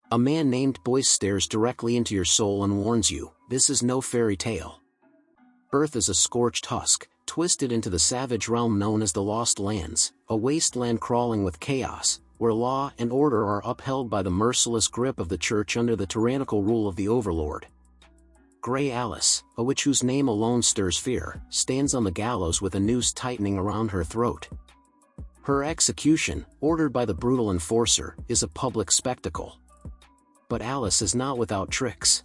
A man named Boyce stares directly into your soul and warns you, this is no fairy tale. Earth is a scorched husk, twisted into the savage realm known as the Lost Lands, a wasteland crawling with chaos, where law and order are upheld by the merciless grip of the church under the tyrannical rule of the Overlord. Grey Alice, a witch whose name alone stirs fear, stands on the gallows with a noose tightening around her throat. Her execution, ordered by the brutal enforcer, is a public spectacle. But Alice is not without tricks.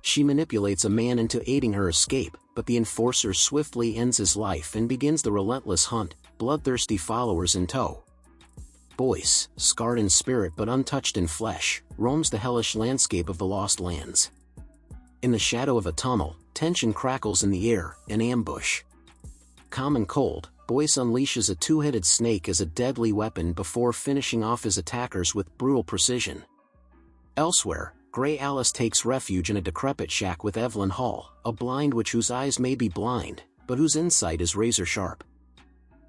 She manipulates a man into aiding her escape, but the enforcer swiftly ends his life and begins the relentless hunt, bloodthirsty followers in tow. Boyce, scarred in spirit but untouched in flesh, roams the hellish landscape of the Lost Lands. In the shadow of a tunnel, tension crackles in the air, an ambush. Calm and cold, Boyce unleashes a two-headed snake as a deadly weapon before finishing off his attackers with brutal precision. Elsewhere, Grey Alice takes refuge in a decrepit shack with Evelyn Hall, a blind witch whose eyes may be blind, but whose insight is razor-sharp.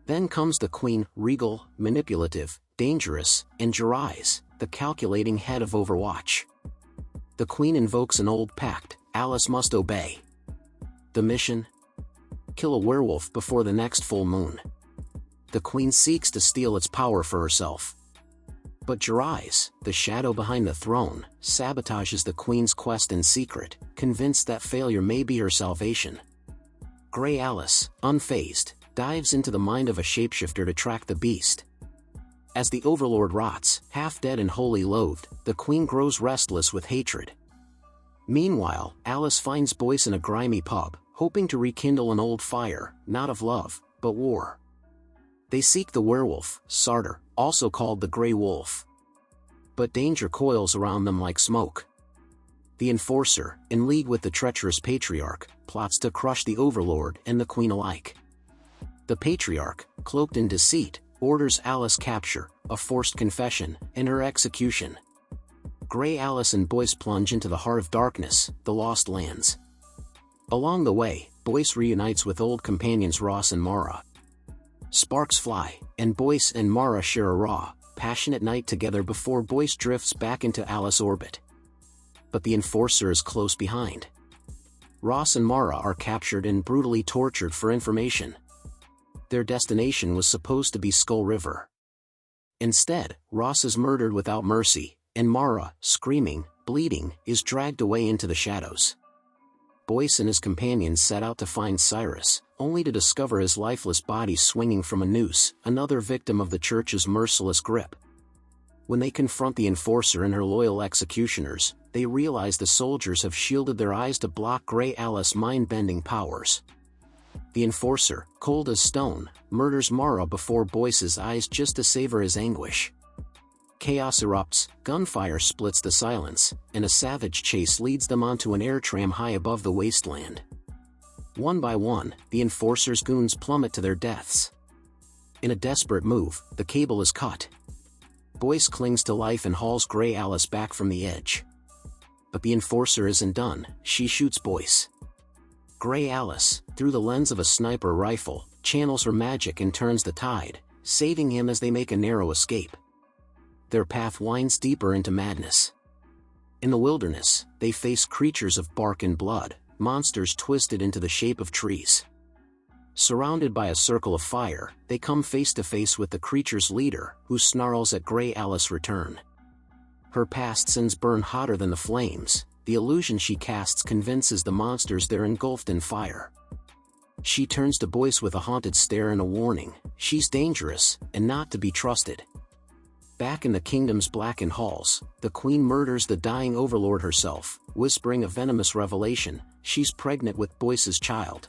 Then comes the Queen, regal, manipulative, dangerous, and Gerais, the calculating head of Overwatch. The Queen invokes an old pact: Alice must obey. The mission? Kill a werewolf before the next full moon. The Queen seeks to steal its power for herself. But Gerais, the shadow behind the throne, sabotages the Queen's quest in secret, convinced that failure may be her salvation. Grey Alice, unfazed, dives into the mind of a shapeshifter to track the beast. As the Overlord rots, half dead and wholly loathed, the Queen grows restless with hatred. Meanwhile, Alice finds Boyce in a grimy pub, hoping to rekindle an old fire, not of love, but war. They seek the werewolf, Sartor, also called the Grey Wolf. But danger coils around them like smoke. The enforcer, in league with the treacherous patriarch, plots to crush the Overlord and the Queen alike. The patriarch, cloaked in deceit, orders Alice capture, a forced confession, and her execution. Grey Alice and Boyce plunge into the heart of darkness, the Lost Lands. Along the way, Boyce reunites with old companions Ross and Mara. Sparks fly, and Boyce and Mara share a raw, passionate night together before Boyce drifts back into Alice orbit. But the enforcer is close behind. Ross and Mara are captured and brutally tortured for information. Their destination was supposed to be Skull River. Instead, Ross is murdered without mercy, and Mara, screaming, bleeding, is dragged away into the shadows. Boyce and his companions set out to find Cyrus, only to discover his lifeless body swinging from a noose, another victim of the church's merciless grip. When they confront the enforcer and her loyal executioners, they realize the soldiers have shielded their eyes to block Grey Alice's mind-bending powers. The enforcer, cold as stone, murders Mara before Boyce's eyes just to savor his anguish. Chaos erupts, gunfire splits the silence, and a savage chase leads them onto an air tram high above the wasteland. One by one, the enforcer's goons plummet to their deaths. In a desperate move, the cable is cut. Boyce clings to life and hauls Grey Alice back from the edge. But the enforcer isn't done, she shoots Boyce. Grey Alice, through the lens of a sniper rifle, channels her magic and turns the tide, saving him as they make a narrow escape. Their path winds deeper into madness. In the wilderness, they face creatures of bark and blood, monsters twisted into the shape of trees. Surrounded by a circle of fire, they come face to face with the creature's leader, who snarls at Grey Alice's return. Her past sins burn hotter than the flames. The illusion she casts convinces the monsters they're engulfed in fire. She turns to Boyce with a haunted stare and a warning: she's dangerous, and not to be trusted. Back in the kingdom's blackened halls, the Queen murders the dying Overlord herself, whispering a venomous revelation: she's pregnant with Boyce's child.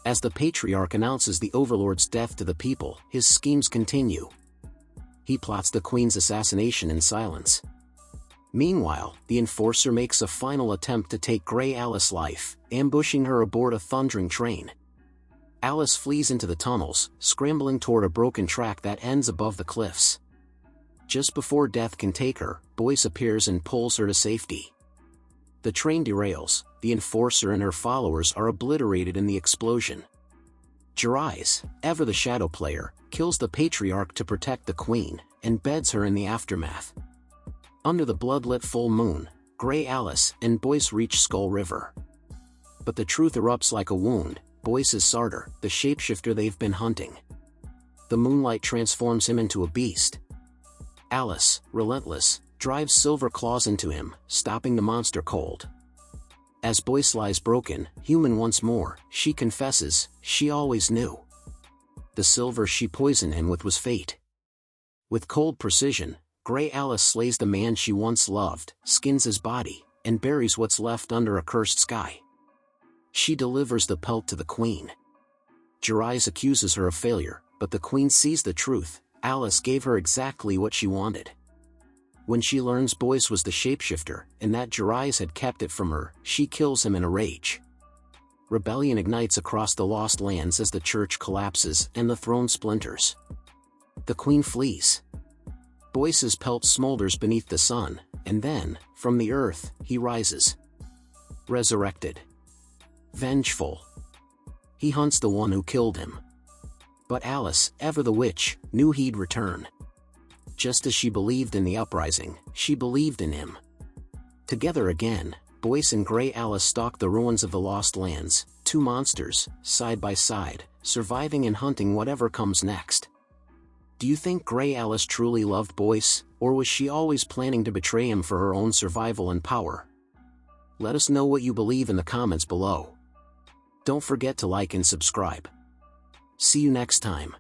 As the Patriarch announces the Overlord's death to the people, his schemes continue. He plots the Queen's assassination in silence. Meanwhile, the enforcer makes a final attempt to take Grey Alice's life, ambushing her aboard a thundering train. Alice flees into the tunnels, scrambling toward a broken track that ends above the cliffs. Just before death can take her, Boyce appears and pulls her to safety. The train derails, the enforcer and her followers are obliterated in the explosion. Gerais, ever the shadow player, kills the Patriarch to protect the Queen, and beds her in the aftermath. Under the blood-lit full moon, Gray Alice and Boyce reach Skull River. But the truth erupts like a wound. Boyce is Sartor, the shapeshifter they've been hunting. The moonlight transforms him into a beast. Alice, relentless, drives silver claws into him, stopping the monster cold. As Boyce lies broken, human once more, she confesses, she always knew. The silver she poisoned him with was fate. With cold precision, Gray Alice slays the man she once loved, skins his body, and buries what's left under a cursed sky. She delivers the pelt to the queen. Gerais accuses her of failure, but the queen sees the truth. Alice gave her exactly what she wanted. When she learns Boyce was the shapeshifter, and that Gerais had kept it from her, she kills him in a rage. Rebellion ignites across the Lost Lands as the church collapses and the throne splinters. The queen flees. Boyce's pelt smolders beneath the sun, and then, from the earth, he rises. Resurrected. Vengeful. He hunts the one who killed him. But Alice, ever the witch, knew he'd return. Just as she believed in the uprising, she believed in him. Together again, Boyce and Gray Alice stalk the ruins of the Lost Lands, two monsters, side by side, surviving and hunting whatever comes next. Do you think Gray Alice truly loved Boyce, or was she always planning to betray him for her own survival and power? Let us know what you believe in the comments below. Don't forget to like and subscribe. See you next time.